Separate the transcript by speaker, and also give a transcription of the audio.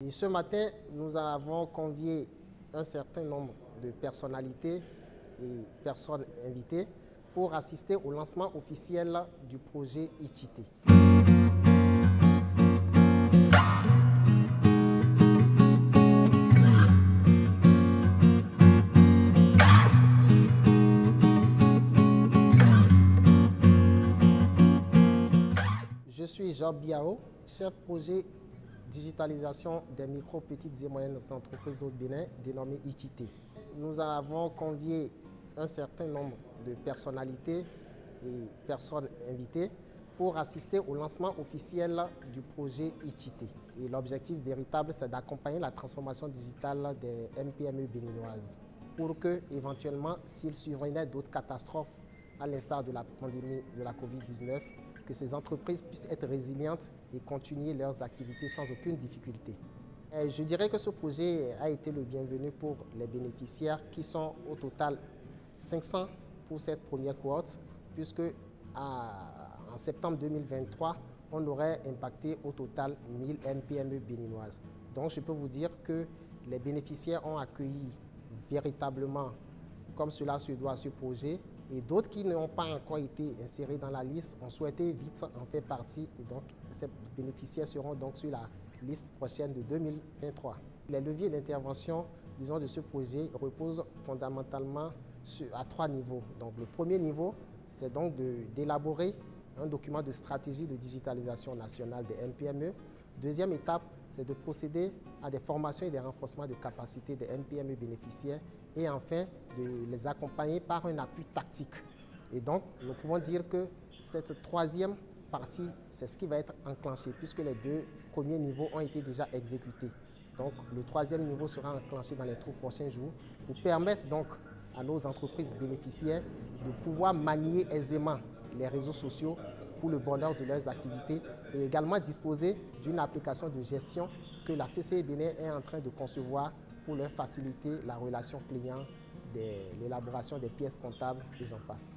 Speaker 1: Et ce matin, nous avons convié un certain nombre de personnalités et personnes invitées pour assister au lancement officiel du projet ICITE. Je suis Jean Biao, chef projet digitalisation des micro, petites et moyennes entreprises au Bénin, dénommé ICITE. Nous avons convié un certain nombre de personnalités et personnes invitées pour assister au lancement officiel du projet ICITE. Et l'objectif véritable, c'est d'accompagner la transformation digitale des MPME béninoises pour que, éventuellement, s'il survenait d'autres catastrophes, à l'instar de la pandémie de la COVID-19, que ces entreprises puissent être résilientes et continuer leurs activités sans aucune difficulté. Et je dirais que ce projet a été le bienvenu pour les bénéficiaires qui sont au total 500 pour cette première cohorte, puisque en septembre 2023, on aurait impacté au total 1000 MPME béninoises. Donc je peux vous dire que les bénéficiaires ont accueilli véritablement, comme cela se doit, ce projet. Et d'autres qui n'ont pas encore été insérés dans la liste ont souhaité vite en faire partie. Et donc, ces bénéficiaires seront donc sur la liste prochaine de 2023. Les leviers d'intervention, disons, de ce projet reposent fondamentalement à 3 niveaux. Donc, le premier niveau, c'est donc d'élaborer un document de stratégie de digitalisation nationale des MPME. Deuxième étape, c'est de procéder à des formations et des renforcements de capacités des MPME bénéficiaires et enfin de les accompagner par un appui tactique. Et donc, nous pouvons dire que cette troisième partie, c'est ce qui va être enclenché puisque les 2 premiers niveaux ont été déjà exécutés. Donc, le troisième niveau sera enclenché dans les 3 prochains jours pour permettre donc à nos entreprises bénéficiaires de pouvoir manier aisément les réseaux sociaux pour le bonheur de leurs activités et également disposer d'une application de gestion que la CCI Bénin est en train de concevoir pour leur faciliter la relation client, l'élaboration des pièces comptables et j'en passe.